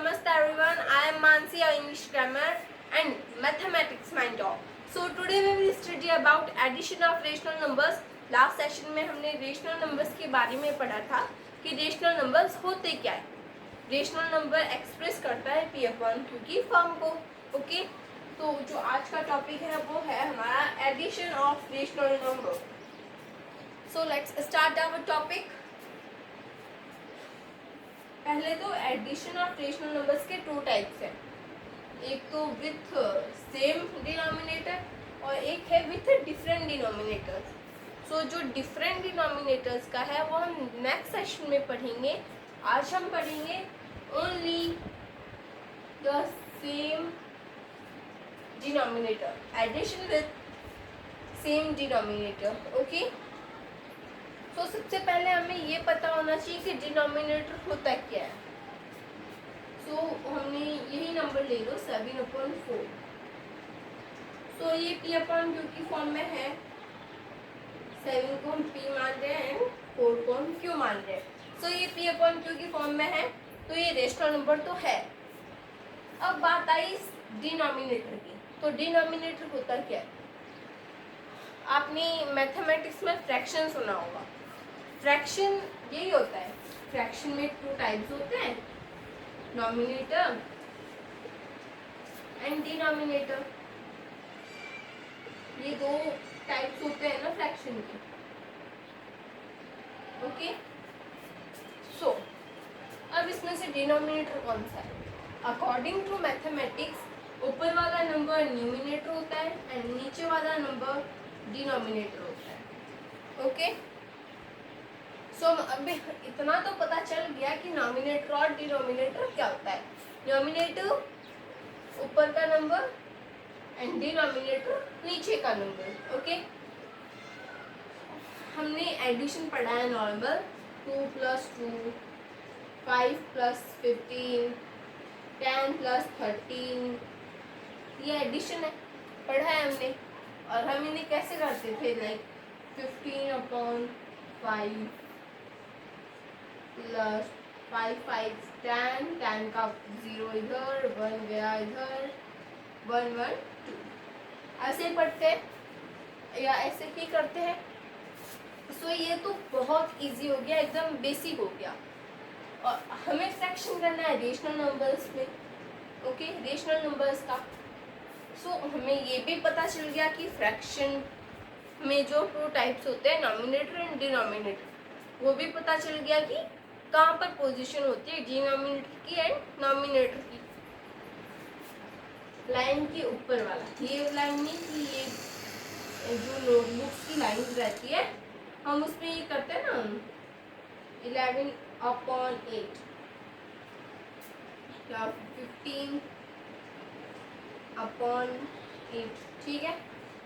Namaste everyone, I am Mansi, your English grammar and mathematics mentor. So today we will study about addition of rational numbers. Last session में हमने rational numbers के बारे में पढ़ा था कि rational numbers होते क्या है. रेशनल नंबर एक्सप्रेस करता है पी अपॉन क्यू की फॉर्म को. ओके, तो जो आज का टॉपिक है वो है हमारा addition of rational number. So let's start our topic. पहले तो एडिशन ऑफ रेशनल नंबर्स के टू टाइप्स हैं. एक तो विथ सेम डिनोमिनेटर और एक है विथ डिफरेंट डिनोमिनेटर्स. सो जो डिफरेंट डिनोमिनेटर्स का है वो हम नेक्स्ट सेशन में पढ़ेंगे. आज हम पढ़ेंगे only the same denominator, addition with same denominator. Okay, तो सबसे पहले हमें ये पता होना चाहिए कि डिनोमिनेटर होता क्या है. सो हमने यही नंबर ले लो 7/4. सो ये पी अपॉन क्यू की फॉर्म में है. 7 को हम पी मान रहे हैं एंड 4 को हम क्यू मान रहे हैं. सो ये पी अपॉन क्यू की फॉर्म में है तो ये रेशनल नंबर तो है. अब बात आई डिनोमिनेटर की. तो डिनोमिनेटर होता क्या है? आपने मैथमेटिक्स में फ्रैक्शन सुना होगा. फ्रैक्शन यही होता है. फ्रैक्शन में टू टाइप्स होते हैं, नॉमिनेटर एंड डिनोमिनेटर. ये दो टाइप्स होते हैं ना फ्रैक्शन के. ओके, सो अब इसमें से डिनोमिनेटर कौन सा है? अकॉर्डिंग टू मैथमेटिक्स ऊपर वाला नंबर न्यूमिनेटर होता है एंड नीचे वाला नंबर डिनोमिनेटर होता है. ओके, सो अभी इतना तो पता चल गया कि नॉमिनेटर और डिनोमिनेटर क्या होता है. नॉमिनेटर ऊपर का नंबर एंड डिनोमिनेटर नीचे का नंबर. ओके, हमने एडिशन पढ़ा है नॉर्मल. 2 + 2, 5 + 15, 10 + 13, ये एडिशन है, पढ़ा है हमने. और हम इन्हें कैसे करते थे? लाइक 15/5 प्लस 5 5 10, 10 का 0 इधर, 1 गया इधर, 1 1 2. ऐसे पढ़ते या ऐसे ही करते हैं. सो ये तो बहुत इजी हो गया, एकदम बेसिक हो गया. और हमें फ्रैक्शन करना है रेशनल नंबर्स में. ओके, रेशनल नंबर्स का. सो हमें ये भी पता चल गया कि फ्रैक्शन में जो टू टाइप्स होते हैं, नॉमिनेटर एंड डिनोमिनेटर, वो भी पता चल गया कि कहाँ पर पोजीशन होती है डिनोमिनेटर की एंड नॉमिनेटर की. लाइन के ऊपर वाला, ये लाइन नहीं कि ये जो नोटबुक्स की लाइन रहती है हम उसमें ये करते हैं ना 11/8 या 15/8. ठीक है,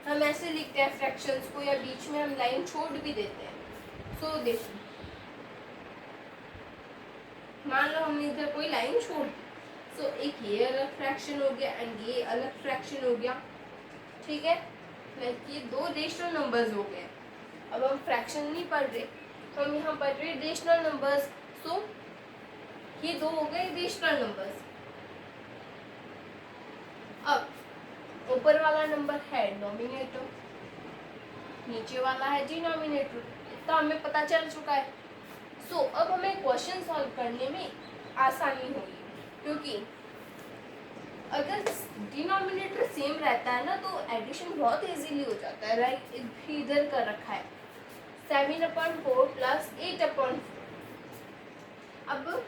हम ऐसे लिखते हैं फ्रैक्शंस को, या बीच में हम लाइन छोड़ भी देते हैं. सो देखो, मान लो हमने इधर कोई लाइन छोड़ दी. सो एक ये अलग फ्रैक्शन हो गया एंड ये अलग फ्रैक्शन हो गया. ठीक है, लाइक ये दो रेशनल नंबर्स हो गए. अब हम फ्रैक्शन नहीं पढ़ रहे, हम यहाँ पढ़ रहे रेशनल नंबर्स. सो ये दो हो गए रेशनल नंबर्स. अब ऊपर वाला नंबर है नॉमिनेटर, नीचे वाला है डिनोमिनेटर. इतना हमें पता चल चुका है. सो अब हमें क्वेश्चन सॉल्व करने में आसानी होगी, क्योंकि अगर डिनोमिनेटर सेम रहता है ना तो एडिशन बहुत इजीली हो जाता है. राइट, इधर कर रखा है 7/4 + 8/4. अब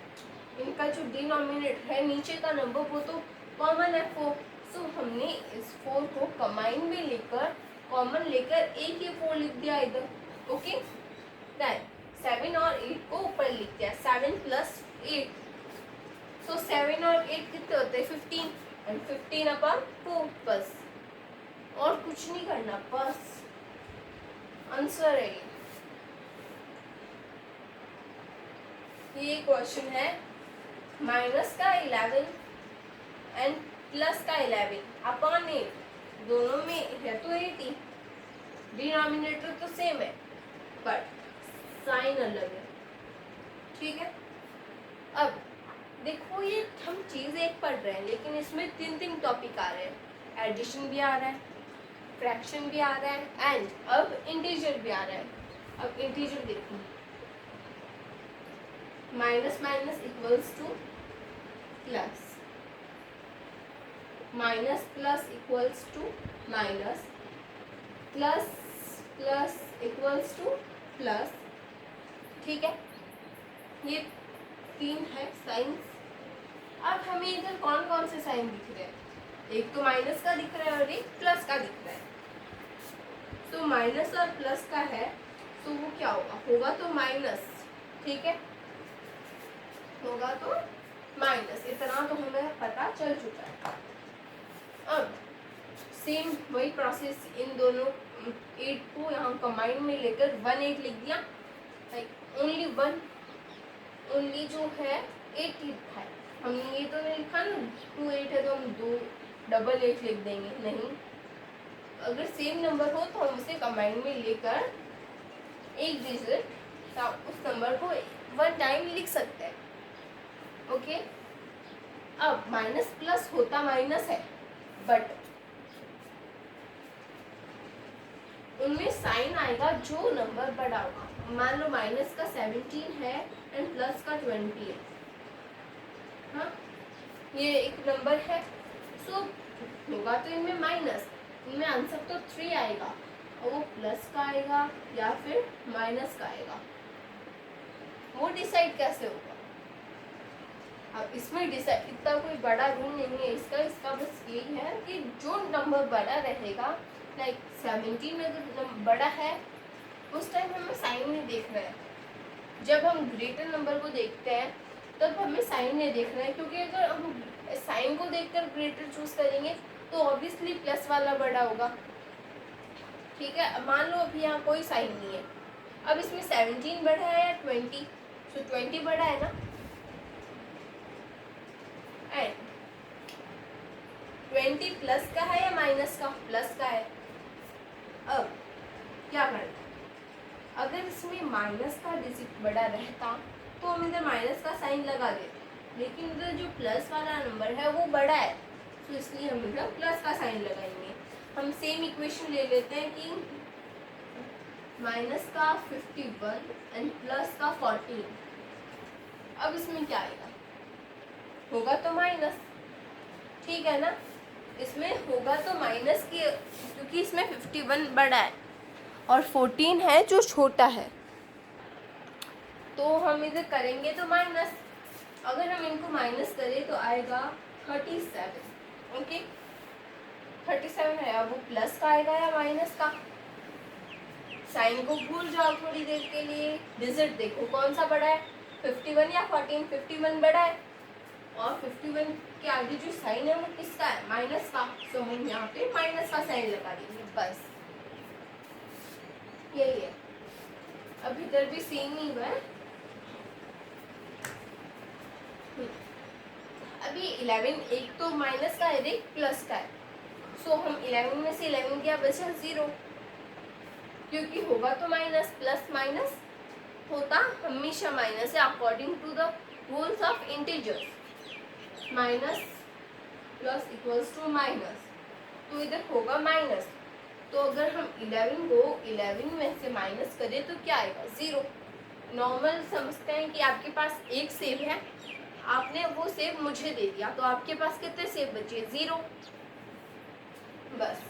इनका जो डिनोमिनेटर है नीचे का नंबर वो तो कॉमन है 4. सो हमने इस 4 को कंबाइन में लेकर, कॉमन लेकर एक ही 4 लिख दिया इधर. ओके, देन 7 और 8 को ऊपर लिख दिया, 7 + 8. सो 7 और 8 कितने होते हैं? 15 एंड 15/4 बस. और कुछ नहीं करना, बस आंसर है ये. क्वेश्चन है माइनस का 11 एंड प्लस का 11/8. दोनों में है तो 80. डिनोमिनेटर तो सेम है बट साइन अलग है. ठीक है, अब देखो ये हम चीज़ एक पढ़ रहे हैं लेकिन इसमें 3 टॉपिक आ रहे हैं। एडिशन भी आ रहा है, फ्रैक्शन भी आ रहा है एंड अब इंटीजर भी आ रहा है। अब इंटीजर देखो, minus minus equals to plus, minus plus equals to minus, plus plus equals to plus. ठीक है, ये 3 है साइंस। अब हमें इधर कौन कौन से साइन दिख रहे हैं? एक तो माइनस का दिख रहा है और एक प्लस का दिख रहा है। तो माइनस और प्लस का है तो वो क्या होगा? होगा तो माइनस। ठीक है, होगा तो माइनस। इतना तो हमें पता चल चुका है। अब सेम वही प्रोसेस इन दोनों 8 को यहाँ कंबाइन में लेकर 1 8 लिख दिया। लाइक ओनली 1, ओनली जो है 8 लिखा है हमने। ये तो नहीं लिखा ना 2 8 है तो हम 2 डबल 8 लिख देंगे, नहीं। अगर सेम नंबर हो तो हम उसे कंबाइन में लेकर एक डिजिट उस नंबर को 1 टाइम लिख सकते हैं। ओके, अब माइनस प्लस होता माइनस है बट उनमें साइन आएगा जो नंबर बड़ा होगा। मान लो माइनस का 17 है एंड प्लस का 20 है। हाँ, ये एक नंबर है सो होगा तो इनमें माइनस, इनमें आंसर तो 3 आएगा और वो प्लस का आएगा या फिर माइनस का आएगा, वो डिसाइड कैसे होगा? अब इसमें डिसाइड इतना कोई बड़ा रूल नहीं है इसका बस यही है कि जो नंबर बड़ा रहेगा, लाइक 17 में अगर बड़ा है उस टाइम हमें साइन नहीं देखना है। जब हम ग्रेटर नंबर को देखते हैं तब हमें साइन नहीं देखना है, क्योंकि अगर हम साइन को देखकर ग्रेटर चूज करेंगे तो ऑब्वियसली प्लस वाला बड़ा होगा। ठीक है, मान लो अभी यहाँ कोई साइन नहीं है, अब इसमें 17 बड़ा है या 20? तो 20 बड़ा है ना। एंड 20 प्लस का है या माइनस का? प्लस का है। अब क्या करना? अगर इसमें माइनस का डिजिट बड़ा रहता तो हम इधर माइनस का साइन लगा देते, लेकिन इधर जो प्लस वाला नंबर है वो बड़ा है तो इसलिए हम इधर प्लस का साइन लगाएंगे। हम सेम इक्वेशन ले लेते हैं कि माइनस का 51 एंड प्लस का 14। अब इसमें क्या आएगा? होगा तो माइनस। ठीक है ना, इसमें होगा तो माइनस की, क्योंकि इसमें 51 बड़ा है और 14 है जो छोटा है, तो हम इधर करेंगे तो माइनस। अगर हम इनको माइनस करें तो आएगा 37। ओके, 37 है। अब वो प्लस का आएगा या माइनस का? साइन को भूल जाओ थोड़ी देर के लिए, डिजिट देखो कौन सा बड़ा है, 51 या 14? 51 बड़ा है और 51 के आगे जो साइन है वो किसका है? माइनस का। तो हम यहाँ पे माइनस का साइन लगा देंगे, बस यही है। अब इधर भी सेम ही हुआ है। अभी 11 एक तो माइनस का है, एक प्लस का है, सो हम 11 में से 11 क्या बचा? 0, क्योंकि होगा तो माइनस। प्लस माइनस होता हमेशा माइनस है according to the rules of integers. Minus plus equals to minus, तो इधर होगा माइनस। तो अगर हम 11 को 11 में से माइनस करें तो क्या आएगा? 0। नॉर्मल समझते हैं कि आपके पास एक सेब है, आपने वो सेब मुझे दे दिया, तो आपके पास कितने सेब बचे? 0। बस,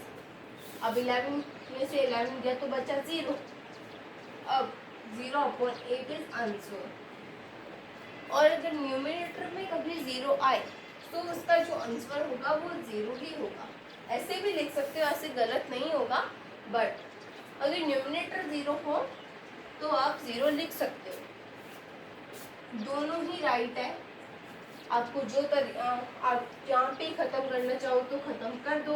अब 11 में से 11 गया तो बचा 0। अब 0/8 इज आंसर। और अगर न्यूमरेटर में कभी 0 आए तो उसका जो आंसर होगा वो 0 ही होगा। ऐसे भी लिख सकते हो, ऐसे गलत नहीं होगा, बट अगर न्यूमरेटर 0 हो तो आप 0 लिख सकते हो। दोनों ही राइट है। आपको जो आप जहाँ पे ख़त्म करना चाहो तो ख़त्म कर दो,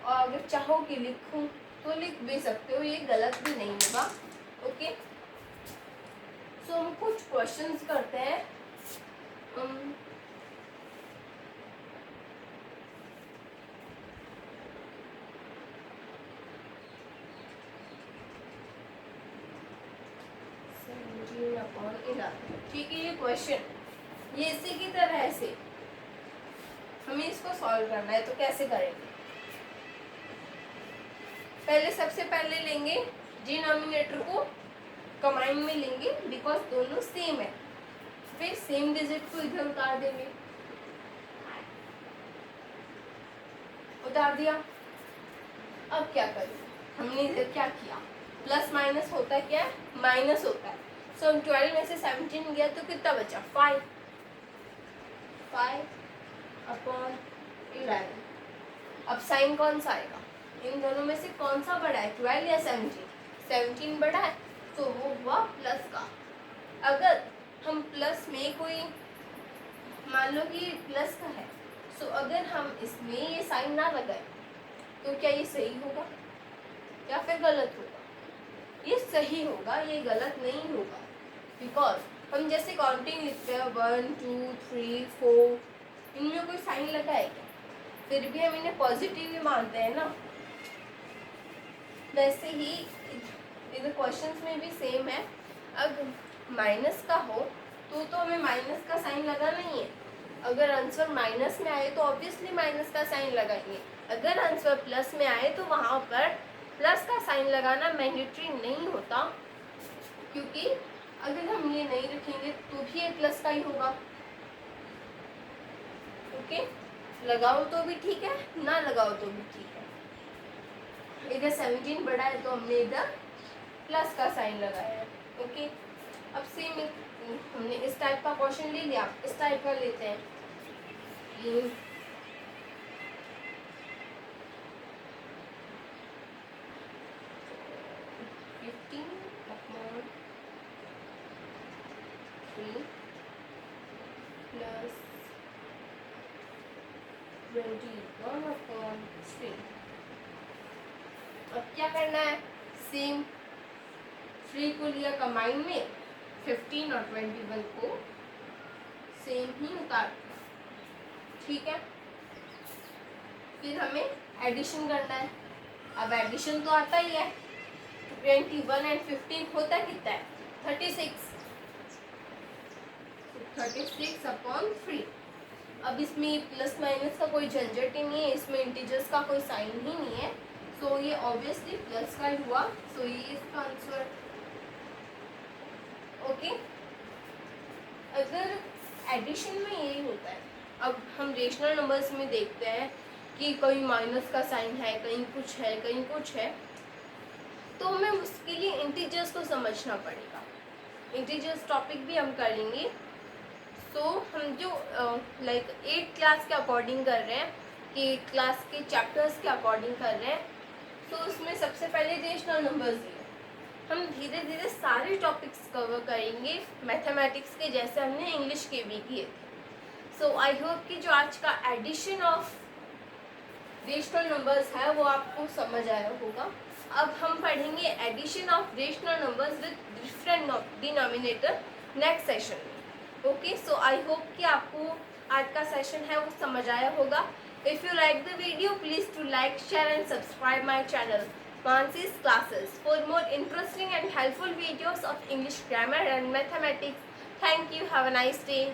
और अगर चाहो कि लिखूं तो लिख भी सकते हो, ये गलत भी नहीं होगा। ओके, सो हम कुछ क्वेश्चंस करते हैं। ठीक है, ये क्वेश्चन ये इसी की तरह ऐसे हमें इसको सॉल्व करना है। तो कैसे करेंगे? पहले सबसे पहले लेंगे डिनोमिनेटर को कमाइन में लेंगे बिकॉज दोनों सेम है। फिर सेम डिजिट को इधर उतार देंगे, उतार दिया। अब क्या करें? हमने इधर क्या किया? प्लस माइनस होता क्या है? माइनस होता है। सो 12 में से 17 गया तो कितना बचा? 5 अपॉन 11। अब साइन कौन सा आएगा? इन दोनों में से कौन सा बड़ा है, 12 या 17? 17 बड़ा है, तो वो हुआ प्लस का। अगर हम प्लस में कोई मान लो कि प्लस का है, सो अगर हम इसमें ये साइन ना लगाए तो क्या ये सही होगा या फिर गलत होगा? ये सही होगा, ये गलत नहीं होगा। बिकॉज हम जैसे काउंटिंग लिखते हैं 1 2 3 4, इनमें कोई साइन लगा है क्या? फिर भी हम इन्हें पॉजिटिव ही मानते हैं ना। वैसे ही इधर क्वेश्चंस में भी सेम है। अगर माइनस का हो तो हमें माइनस का साइन लगाना ही है। अगर आंसर माइनस में आए तो ऑब्वियसली माइनस का साइन लगाएंगे। अगर आंसर प्लस में आए तो वहाँ पर प्लस का साइन लगाना मैंडेटरी नहीं होता, क्योंकि अगर हम ये नहीं रखेंगे तो भी ये प्लस का ही होगा। ओके, लगाओ तो भी ठीक है, ना लगाओ तो भी ठीक है। इधर 17 बड़ा है तो हमने इधर प्लस का साइन लगाया है। ओके, अब सेम हमने इस टाइप का क्वेश्चन ले लिया, इस टाइप का लेते हैं। 15 अपॉन 3 प्लस 21 अपॉन 3। अब क्या करना है? सेम 3 को लिया कमाइन में, 15 और 21 को सेम ही उतार, ठीक है। फिर हमें एडिशन करना है। अब एडिशन तो आता ही है, 21 एंड 15 होता कितना है? 36। 36 अपॉन 3। अब इसमें प्लस माइनस का कोई झंझट ही नहीं है, इसमें इंटीजर्स का कोई साइन ही नहीं है, सो ये ऑब्वियसली प्लस का ही हुआ। सो ये इसका आंसर। ओके, अगर एडिशन में यही होता है। अब हम रेशनल नंबर्स में देखते हैं कि कहीं माइनस का साइन है, कहीं कुछ है, कहीं कुछ है, तो हमें उसके लिए इंटीजर्स को समझना पड़ेगा। इंटीजर्स टॉपिक भी हम कर लेंगे। तो हम जो लाइक 8th क्लास के अकॉर्डिंग कर रहे हैं, कि 8th क्लास के चैप्टर्स के अकॉर्डिंग कर रहे हैं, तो उसमें सबसे पहले रेशनल नंबर्स लिए हम धीरे धीरे सारे टॉपिक्स कवर करेंगे मैथमेटिक्स के, जैसे हमने इंग्लिश के भी किए थे। सो आई होप कि जो आज का एडिशन ऑफ रेशनल नंबर्स है वो आपको समझ आया होगा। अब हम पढ़ेंगे addition of rational numbers with different denominator next session में। ओके, सो आई होप कि आपको आज का सेशन है वो समझ आया होगा। If you like the video please to like, share and subscribe my channel Mansi's classes for more interesting and helpful videos of English grammar and mathematics. Thank you. Have a nice day.